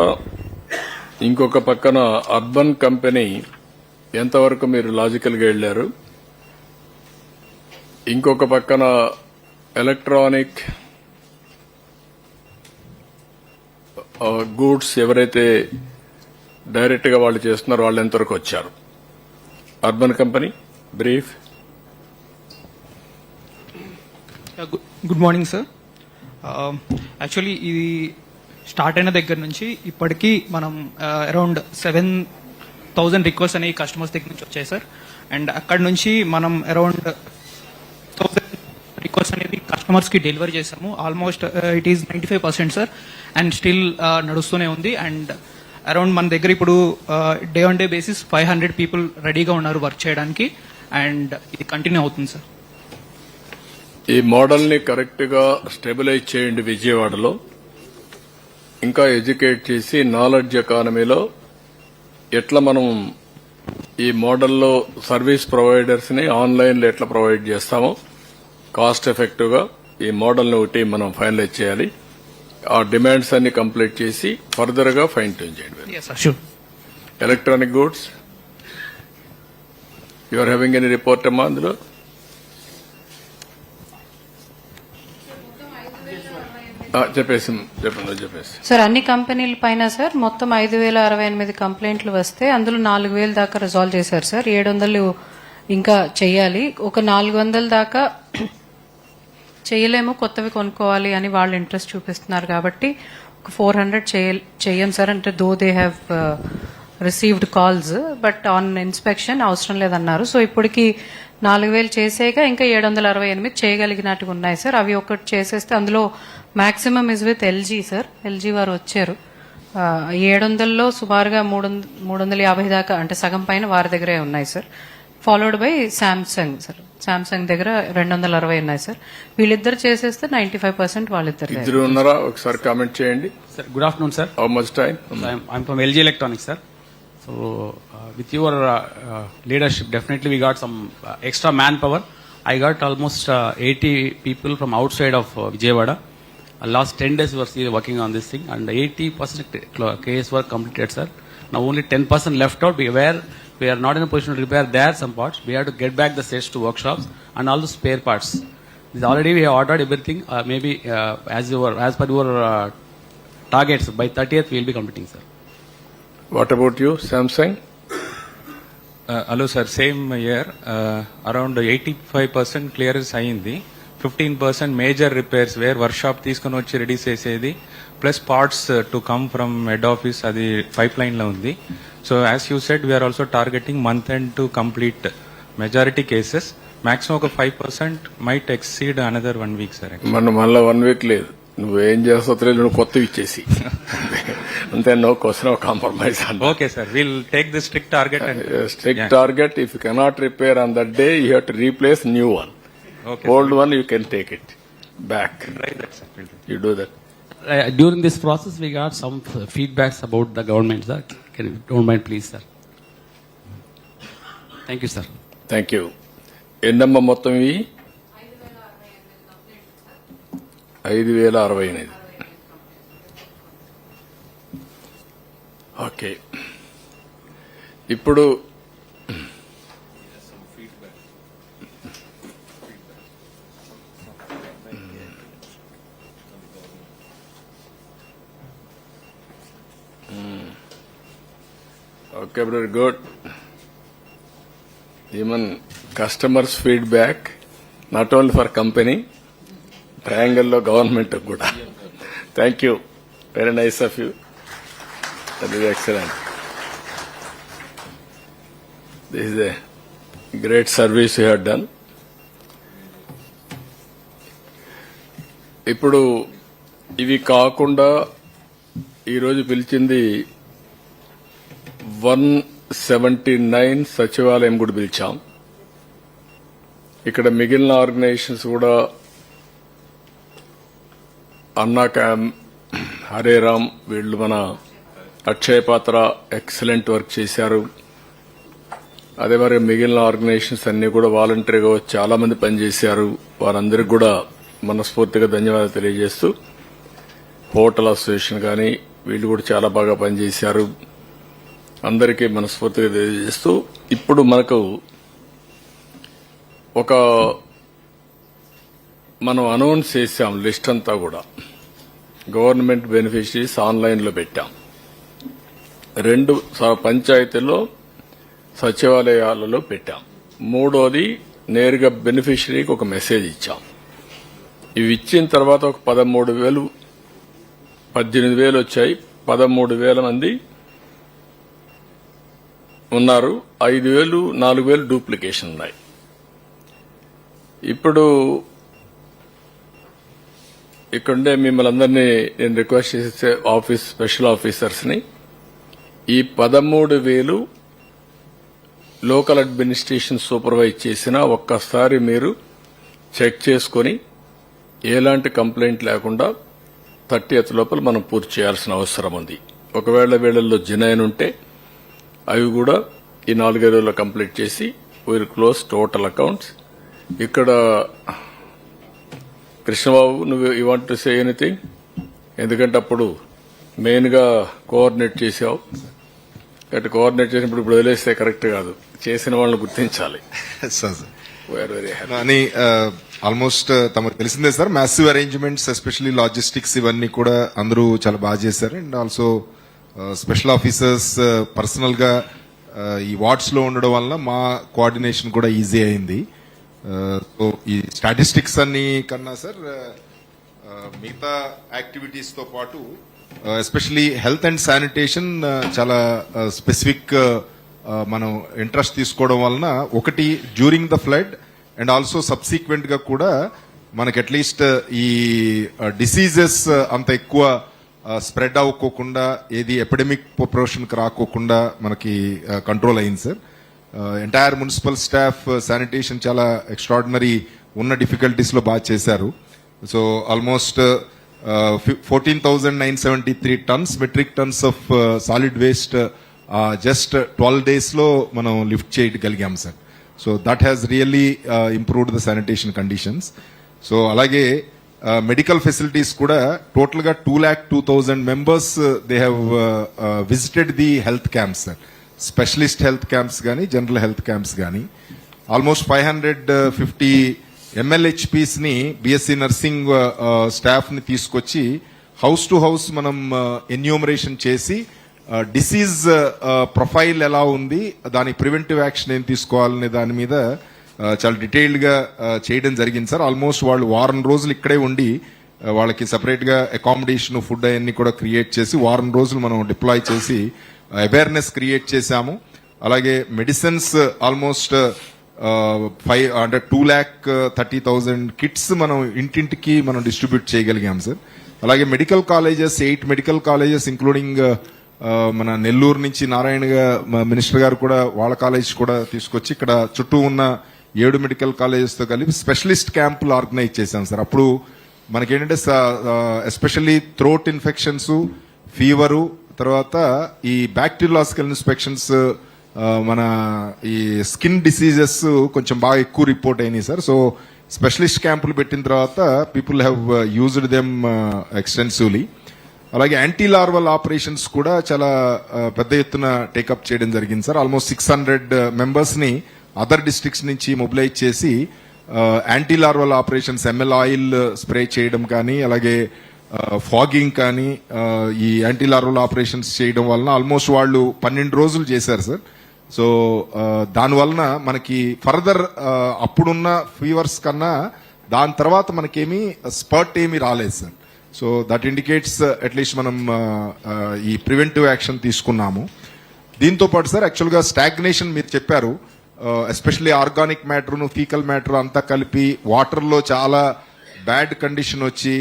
ఇంకొక పక్కన అర్బన్ కంపెనీ ఎంతవరకు మీరు లాజికల్గా వెళ్లారు? ఇంకొక పక్కన ఎలక్ట్రానిక్ గూడ్స్ ఎవరైతే డైరెక్ట్ గా వాళ్ళు చేస్తున్నారో వాళ్ళు ఎంతవరకు వచ్చారు? Urban company brief. Good morning sir. Actually ఇది స్టార్ట్ అయిన దగ్గర నుంచి ఇప్పటికీ మనం అరౌండ్ 7,000 రిక్వెస్ట్ అనేవి కస్టమర్స్ దగ్గర నుంచి వచ్చాయి సార్. అండ్ అక్కడ నుంచి మనం అరౌండ్ 1,000 రిక్వెస్ట్ అనేది కస్టమర్స్ కి డెలివరీ చేసాము. Almost it is 95% sir. And still నడుస్తూనే ఉంది. అండ్ అరౌండ్ మన దగ్గర ఇప్పుడు day on day basis 500 people రెడీగా ఉన్నారు వర్క్ చేయడానికి. అండ్ ఇది కంటిన్యూ అవుతుంది సార్. ఈ మోడల్ ని కరెక్ట్ గా స్టెబిలైజ్ చేయండి విజయవాడలో. ఇంకా ఎడ్యుకేట్ చేసి నాలెడ్జ్ ఎకానమీలో ఎట్లా మనం ఈ మోడల్లో సర్వీస్ ప్రొవైడర్స్ ని ఆన్లైన్ లో ఎట్లా ప్రొవైడ్ చేస్తామో కాస్ట్ ఎఫెక్టివ్ గా ఈ మోడల్ ని ఒకటి మనం ఫైనలైజ్ చేయాలి. ఆ డిమాండ్స్ అన్ని కంప్లీట్ చేసి ఫర్దర్ గా ఫైన్ ట్యూన్ చేయండి. Yes, sir. Sure. Electronic goods you are having any report అమ్మా అందులో? చెప్పేసి సార్ అన్ని కంపెనీల పైన సార్ మొత్తం 5,068 కంప్లైంట్లు వస్తే అందులో 4,000 దాకా రిజాల్వ్ చేశారు సార్. 700 ఇంకా చెయ్యాలి. ఒక 400 దాకా చేయలేము, కొత్తవి కొనుక్కోవాలి అని వాళ్ళు ఇంట్రెస్ట్ చూపిస్తున్నారు కాబట్టి ఒక 400 చెయ్యం సార్. అంటే though they have received calls but on inspection అవసరం లేదన్నారు. సో ఇప్పటికి 4,000 చేసేగా ఇంకా 768 చేయగలిగినట్టుగా ఉన్నాయి సార్. అవి ఒకటి చేసేస్తే అందులో maximum is with LG sir. LG వారు వచ్చారు. 700లో సుమారుగా 350 దాకా అంటే సగం పైన వారి దగ్గరే ఉన్నాయి sir. Followed by Samsung sir. Samsung దగ్గర 260 ఉన్నాయి సార్. వీళ్ళిద్దరు చేసేస్తే 95% వాళ్ళిద్దరు. ఇద్దరు ఉన్నారా? ఒకసారి కామెంట్ చేయండి. Sir, good afternoon, sir. How much time? I'm from LG Electronics, sir. So, with your leadership, definitely we got some extra manpower. I got almost 80 people from outside of Vijayawada. Last 10 days we were still working on this thing, and 80% case work completed, sir. Now only 10% left out. We are not in a position to repair there some parts. We have to get back the sets to workshops and all the spare parts. This already we have ordered everything. Maybe as per your targets, by 30th we will be completing, sir. What about you, Samsung? Hello, sir. Same year, around 85% clearance అయింది. 15% major repairs wear workshop తీసుకుని వచ్చి ready చేసేది, plus parts to come from head office, అది pipeline లో ఉంది. So as you said, we are also targeting month end to complete majority cases. Maximum ఒక 5% might exceed another 1 week, sir. మళ్ళీ 1 week లేదు. నువ్వేం చేస్తావు తెలియదు, నువ్వు కొత్తవి ఇచ్చేసి అంతే. No question of compromise. Okay sir, will take the strict target. Strict target. If you cannot repair on that day, you have to replace new one. Okay, old one you can take it back. Right, that, sir. You do that. During this process, we got some feedbacks about the government, sir. Can you don't mind, please, sir? Thank you, sir. Thank you. ఎన్నమ్మ మొత్తం ఇవి? 5,068. Okay. ఇప్పుడు okay, very good. Even customers' feedback, not only for company, triangle lo government kuda. Thank you. Very nice of you. That is excellent. This is a great service you have done. ఇప్పుడు ఇవి కాకుండా ఈరోజు పిలిచింది 179 సచివాలయం కూడా పిలిచాం. ఇక్కడ మిగిలిన organisations కూడా అన్నా క్యాంప్, హరేరామ్, వీళ్ళు మన అక్షయ పాత్ర ఎక్సలెంట్ వర్క్ చేశారు. అదే మరి మిగిలిన ఆర్గనైజేషన్స్ అన్ని కూడా వాలంటరీగా చాలా మంది పనిచేశారు. వారందరికీ కూడా మనస్ఫూర్తిగా ధన్యవాదాలు తెలియజేస్తూ, హోటల్ అసోసియేషన్ కానీ వీళ్ళు కూడా చాలా బాగా పనిచేశారు. అందరికీ మనస్ఫూర్తిగా తెలియజేస్తూ ఇప్పుడు మనకు మనం అనౌన్స్ చేశాం లిస్ట్ అంతా కూడా గవర్నమెంట్ బెనిఫిషరీస్ ఆన్లైన్లో పెట్టాం. 2 పంచాయతీల్లో సచివాలయాలలో పెట్టాం. 3వది నేరుగా బెనిఫిషరీకి ఒక మెసేజ్ ఇచ్చాం. ఇవి ఇచ్చిన తర్వాత ఒక 18,000 వచ్చాయి. 13,000 మంది ఉన్నారు. 5,000 4,000 డూప్లికేషన్ ఉన్నాయి. ఇప్పుడు ఇక్కడుండే మిమ్మల్ని అందరినీ నేను రిక్వెస్ట్ చేసే స్పెషల్ ఆఫీసర్స్ ని ఈ 13,000 లోకల్ అడ్మినిస్ట్రేషన్ సూపర్వైజ్ చేసినా ఒక్కసారి మీరు చెక్ చేసుకుని ఎలాంటి కంప్లైంట్ లేకుండా 30th లోపల మనం పూర్తి చేయాల్సిన అవసరం ఉంది. ఒకవేళ వీళ్ళల్లో జెన్యూన్ ఉంటే అవి కూడా ఈ 4-5 రోజుల్లో కంప్లీట్ చేసి విల్ క్లోజ్ టోటల్ అకౌంట్స్. ఇక్కడ కృష్ణబాబు, నువ్వు you want to say anything? ఎందుకంటే అప్పుడు మెయిన్ గా కోఆర్డినేట్ చేసావు. కాబట్టి కోఆర్డినేట్ చేసినప్పుడు ఇప్పుడు వదిలేస్తే కరెక్ట్ కాదు. చేసిన వాళ్ళని గుర్తించాలి. వెరీ హ్యాపీ అని ఆల్మోస్ట్ తమకు తెలిసిందే sir. Massive arrangements, especially logistics, ఇవన్నీ కూడా అందరూ చాలా బాగా చేశారు. And also special officers personal గా ఈ వార్డ్స్ లో ఉండడం వల్ల మా కోఆర్డినేషన్ కూడా ఈజీ అయింది. సో ఈ స్టాటిస్టిక్స్ అన్ని కన్నా సార్ మిగతా యాక్టివిటీస్ తో పాటు ఎస్పెషల్లీ హెల్త్ అండ్ శానిటేషన్ చాలా స్పెసిఫిక్ మనం ఇంట్రెస్ట్ తీసుకోవడం వలన ఒకటి during the flood and also subsequent గా కూడా మనకి అట్లీస్ట్ ఈ డిసీజెస్ అంత ఎక్కువ స్ప్రెడ్ అవ్వకోకుండా, ఏది ఎపిడమిక్ ప్రొపోర్షన్ కి రాకోకుండా మనకి కంట్రోల్ అయింది sir. Entire municipal staff, sanitation చాలా ఎక్స్ట్రాడినరీ ఉన్న డిఫికల్టీస్ లో బాగా చేశారు. So almost 14,973 tons, metric tons of solid waste just 12 days లో మనం లిఫ్ట్ చేయగలిగాం sir. So that has really improved the sanitation conditions. So అలాగే మెడికల్ ఫెసిలిటీస్ కూడా టోటల్ గా 2,02,000 members they have visited the health camps sir. Specialist health camps కానీ, general health camps కానీ. Almost 550 MLHPs ని, BSc nursing staff ని తీసుకొచ్చి house to house మనం enumeration చేసి డిసీజ్ ప్రొఫైల్ ఎలా ఉంది, దానికి ప్రివెంటివ్ యాక్షన్ ఏం తీసుకోవాలనే దాని మీద చాలా డీటెయిల్డ్ గా చేయడం జరిగింది సార్. ఆల్మోస్ట్ వాళ్ళు వారం రోజులు ఇక్కడే ఉండి వాళ్ళకి సెపరేట్ గా అకామిడేషన్, ఫుడ్ అవన్నీ కూడా క్రియేట్ చేసి వారం రోజులు మనం డిప్లాయ్ చేసి అవేర్నెస్ క్రియేట్ చేశాము. అలాగే మెడిసిన్స్ ఆల్మోస్ట్ 2,30,000 కిట్స్ మనం ఇంటింటికి మనం డిస్ట్రిబ్యూట్ చేయగలిగాం సార్. అలాగే medical colleges, 8 medical colleges including మన నెల్లూరు నుంచి నారాయణ మినిస్టర్ గారు కూడా వాళ్ళ కాలేజ్ కూడా తీసుకొచ్చి ఇక్కడ చుట్టూ ఉన్న 7 మెడికల్ కాలేజెస్ తో కలిపి స్పెషలిస్ట్ క్యాంపులు ఆర్గనైజ్ చేశాం సార్. అప్పుడు మనకేంటంటే ఎస్పెషల్లీ థ్రోట్ ఇన్ఫెక్షన్స్, ఫీవరు, తర్వాత ఈ బ్యాక్టీరియాలజికల్ ఇన్స్పెక్షన్స్, మన ఈ స్కిన్ డిసీజెస్ కొంచెం బాగా ఎక్కువ రిపోర్ట్ అయినాయి సార్. సో స్పెషలిస్ట్ క్యాంపులు పెట్టిన తర్వాత people have used them extensively. అలాగే యాంటీ లార్వల్ ఆపరేషన్స్ కూడా చాలా పెద్ద ఎత్తున టేకప్ చేయడం జరిగింది సార్. ఆల్మోస్ట్ 600 members ని అదర్ డిస్ట్రిక్ట్స్ నుంచి మొబిలైజ్ చేసి anti larval operations, ML oil spray చేయడం కానీ, అలాగే ఫాగింగ్ కానీ, ఈ యాంటీ లార్వల్ ఆపరేషన్స్ చేయడం వలన ఆల్మోస్ట్ వాళ్ళు 12 రోజులు చేశారు సార్. సో దానివలన మనకి ఫర్దర్ అప్పుడున్న ఫీవర్స్ కన్నా దాని తర్వాత మనకేమీ స్పర్ట్ ఏమీ రాలేదు sir. So that indicates at least మనం ఈ ప్రివెంటివ్ యాక్షన్ తీసుకున్నాము. దీంతో పాటు సార్ యాక్చువల్గా స్టాగ్నేషన్ మీరు చెప్పారు, ఎస్పెషల్లీ ఆర్గానిక్ మ్యాటర్ను, ఫీకల్ మ్యాటర్ అంతా కలిపి వాటర్లో చాలా బ్యాడ్ కండిషన్ వచ్చి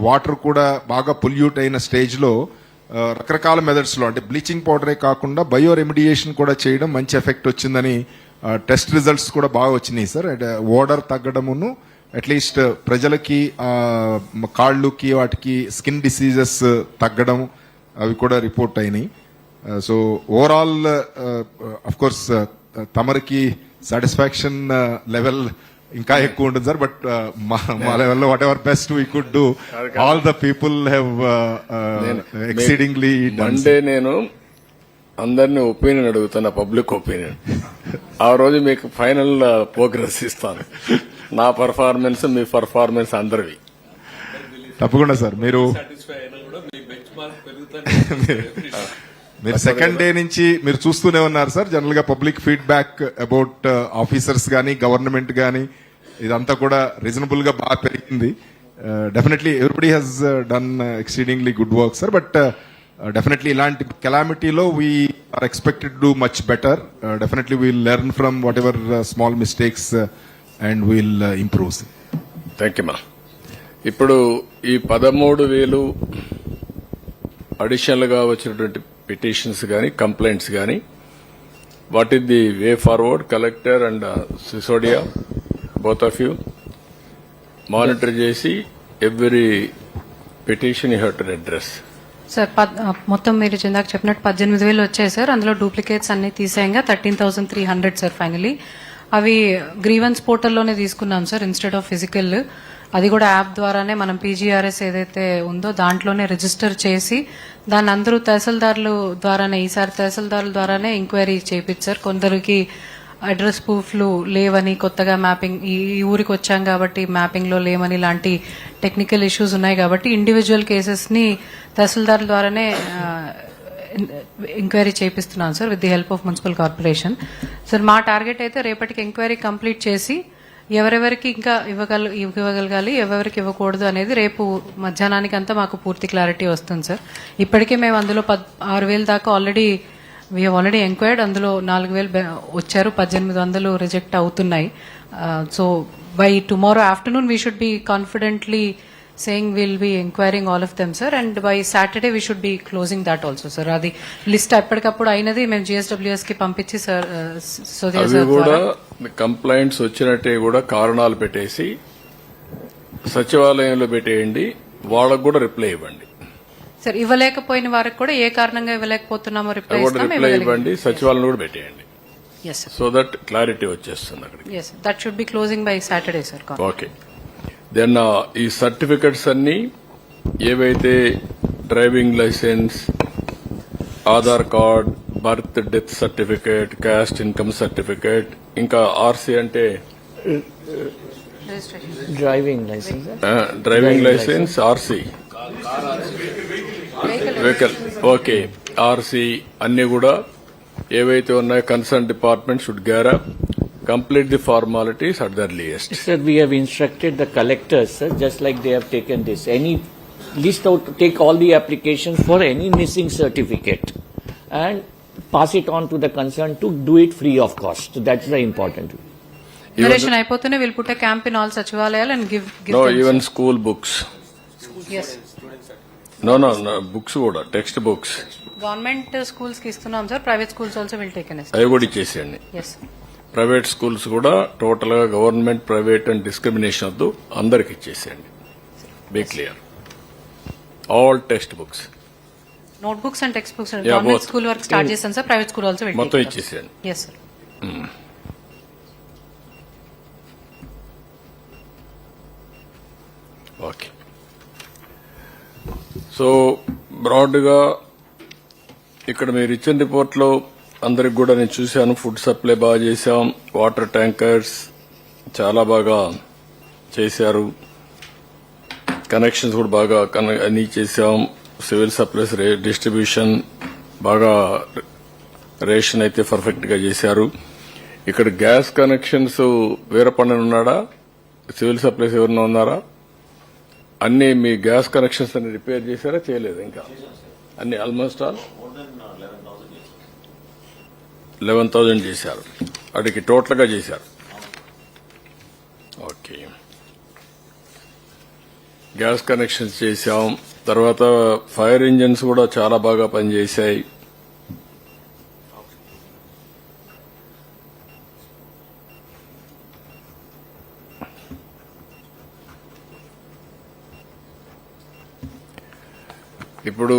వాటర్ కూడా బాగా పొల్యూట్ అయిన స్టేజ్లో రకరకాల మెథడ్స్ లో, అంటే బ్లీచింగ్ పౌడరే కాకుండా బయో రెమిడియేషన్ కూడా చేయడం మంచి ఎఫెక్ట్ వచ్చిందని టెస్ట్ రిజల్ట్స్ కూడా బాగా వచ్చినాయి సార్. ఓడర్ తగ్గడమును, అట్లీస్ట్ ప్రజలకి కాళ్ళుకి వాటికి స్కిన్ డిసీజెస్ తగ్గడం అవి కూడా రిపోర్ట్ అయినాయి. సో ఓవరాల్ అఫ్ కోర్స్ తమరికి సాటిస్ఫాక్షన్ లెవెల్ ఇంకా ఎక్కువ ఉంటుంది సార్. బట్ మా లెవెల్లో what ever best we could do, all the people have exceedingly done. Monday నేను అందరినీ ఒపీనియన్ అడుగుతున్నా, పబ్లిక్ ఒపీనియన్. ఆ రోజు మీకు ఫైనల్ ప్రోగ్రెస్ ఇస్తాను. నా పర్ఫార్మెన్స్, మీ పర్ఫార్మెన్స్ అందరివి. తప్పకుండా సార్. మీరు సెకండ్ డే నుంచి మీరు చూస్తూనే ఉన్నారు సార్. జనరల్ గా పబ్లిక్ ఫీడ్బ్యాక్ అబౌట్ ఆఫీసర్స్ గానీ గవర్నమెంట్ గానీ ఇదంతా కూడా రీజనబుల్ గా బాగా పెరిగింది. Definitely everybody has done exceedingly good work sir. But definitely ఇలాంటి కెలామిటీలో we are expected to much better. Definitely we'll learn from whatever small mistakes and we'll improve. Thank you మా. ఇప్పుడు ఈ 13,000 అడిషనల్ గా వచ్చినటువంటి పిటిషన్స్ గానీ complaints గానీ, what is the way forward? Collector and Sisodia, both of you monitor చేసి every petition you have to address. Sir మొత్తం మీరు ఇందాక చెప్పినట్టు 18,000 వచ్చాయి సార్. అందులో డూప్లికేట్స్ అన్ని తీసేయంగా 13,300 సార్ ఫైనలీ. అవి గ్రీవెన్స్ పోర్టల్లోనే తీసుకున్నాం సార్ ఇన్స్టెడ్ ఆఫ్ ఫిజికల్. అది కూడా యాప్ ద్వారానే మనం పీజీఆర్ఎస్ ఏదైతే ఉందో దాంట్లోనే రిజిస్టర్ చేసి దాన్ని అందరూ తహసీల్దారుల ద్వారానే, ఈసారి తహసీల్దారుల ద్వారానే ఎంక్వైరీ చేయించారు. కొందరికి అడ్రస్ ప్రూఫ్లు లేవని, కొత్తగా మ్యాపింగ్ ఈ ఊరికి వచ్చాం కాబట్టి మ్యాపింగ్ లో లేవని, ఇలాంటి టెక్నికల్ ఇష్యూస్ ఉన్నాయి కాబట్టి ఇండివిజువల్ కేసెస్ ని తహసీల్దారుల ద్వారానే ఎంక్వైరీ చేపిస్తున్నాం sir with the help of municipal corporation. Sir మా టార్గెట్ అయితే రేపటికి ఎంక్వైరీ కంప్లీట్ చేసి ఎవరెవరికి ఇంకా ఇవ్వగలగాలి, ఎవరెవరికి ఇవ్వకూడదు అనేది రేపు మధ్యాహ్నానికి అంతా మాకు పూర్తి క్లారిటీ వస్తుంది సార్. ఇప్పటికే మేము అందులో 6,000 దాకా ఆల్రెడీ ఎంక్వైర్డ్. అందులో 4,000 వచ్చారు, 1,800 రిజెక్ట్ అవుతున్నాయి. So by tomorrow afternoon we should be confidently saying we'll be inquiring all of them sir, and by Saturday we should be closing that also sir. Adi list ఎప్పటికప్పుడు అయినది మేము GSWS కి పంపించి sir అవి కూడా complaints వచ్చినట్టే కూడా కారణాలు పెట్టేసి సచివాలయంలో పెట్టేయండి, వాళ్ళకు కూడా రిప్లై ఇవ్వండి సార్. ఇవ్వలేకపోయిన వారికి కూడా ఏ కారణంగా ఇవ్వలేకపోతున్నామో రిప్లై ఇవ్వండి, సచివాలయం కూడా పెట్టేయండి. yes sir, so that clarity వచ్చేస్తుంది అక్కడికి. yes sir, that should be closing by Saturday sir. Okay. Then ఈ సర్టిఫికెట్స్ అన్ని ఏవైతే driving licence, Aadhaar card, birth death certificate, caste income certificate, ఇంకా ఆర్సీ అంటే driving licence, RC vehicle, okay, RC అన్ని కూడా ఏవైతే ఉన్నాయో concern department should gear up, complete the formalities at the earliest. Sir, we have instructed the collectors, sir, just like they have taken this. Any list out, take all the applications for any missing certificate and pass it on to the concerned to do it free of cost. That's the important. Narration అయిపోతేనే we'll put a camp in all సచివాలయాలు and give no them even school books. yes no books కూడా text books government schools కి ఇస్తున్నాం సార్. Private schools also will take an అవి కూడా ఇచ్చేసేయండి. yes private schools కూడా total గా గవర్నమెంట్ ప్రైవేట్ అండ్ డిస్క్రిమినేషన్ వద్దు, అందరికి ఇచ్చేసేయండి. Be clear. All text books, note books and text books government school work start చేస్తాం సార్. ప్రైవేట్ స్కూల్ ఆల్సో మొత్తం ఇచ్చేసేయండి. yes sir. ఓకే. సో బ్రాడ్ గా ఇక్కడ మీరు ఇచ్చిన రిపోర్ట్ లో అందరికి కూడా నేను చూశాను. ఫుడ్ సప్లై బాగా చేశాం, వాటర్ ట్యాంకర్స్ చాలా బాగా చేశారు, కనెక్షన్స్ కూడా బాగా అన్ని చేశాం, సివిల్ సప్లైస్ డిస్ట్రిబ్యూషన్ బాగా, రేషన్ అయితే పర్ఫెక్ట్ గా చేశారు. ఇక్కడ గ్యాస్ కనెక్షన్స్ వీరపండన ఉన్నాడా, సివిల్ సప్లైస్ ఎవరన్నా ఉన్నారా? అన్ని మీ గ్యాస్ కనెక్షన్స్ అన్ని రిపేర్ చేశారా, చేయలేదు? ఇంకా అన్ని ఆల్మోస్ట్ ఆల్ 11,000 చేశారు. అడికి టోటల్ గా చేశారు. ఓకే, గ్యాస్ కనెక్షన్స్ చేశాం. తర్వాత ఫైర్ ఇంజిన్స్ కూడా చాలా బాగా పనిచేశాయి. ఇప్పుడు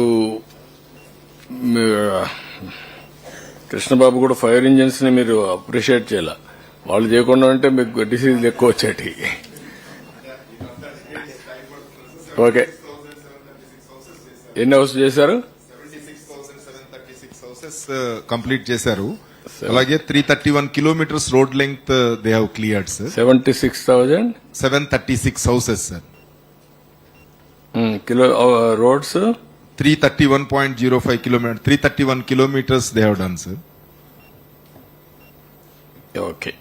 కృష్ణబాబు కూడా ఫైర్ ఇంజిన్స్ ని మీరు అప్రిషియేట్ చేయాల, వాళ్ళు చేయకుండా ఉంటే మీకు డిసీజులు ఎక్కువ వచ్చేటి. ఓకే, ఎన్ని హౌస్ చేశారు? హౌసెస్ కంప్లీట్ చేశారు. అలాగే 331 kilometres road length they have cleared sir. 76,000 736 houses sir. Kilo roads 331.05 kilometers. 331 kilometers they have done, sir. Okay.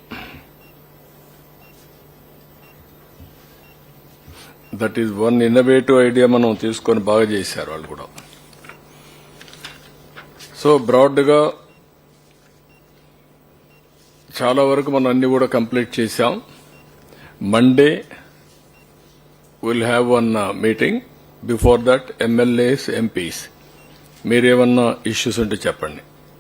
That is one innovative idea మనం తీసుకొని బాగా చేశారు వాళ్ళు కూడా. సో బ్రాడ్గా చాలా వరకు మనం అన్ని కూడా కంప్లీట్ చేశాం. Monday will have one meeting. Before that MLAs, MPs మీరేమన్నా ఇష్యూస్ ఉంటే చెప్పండి.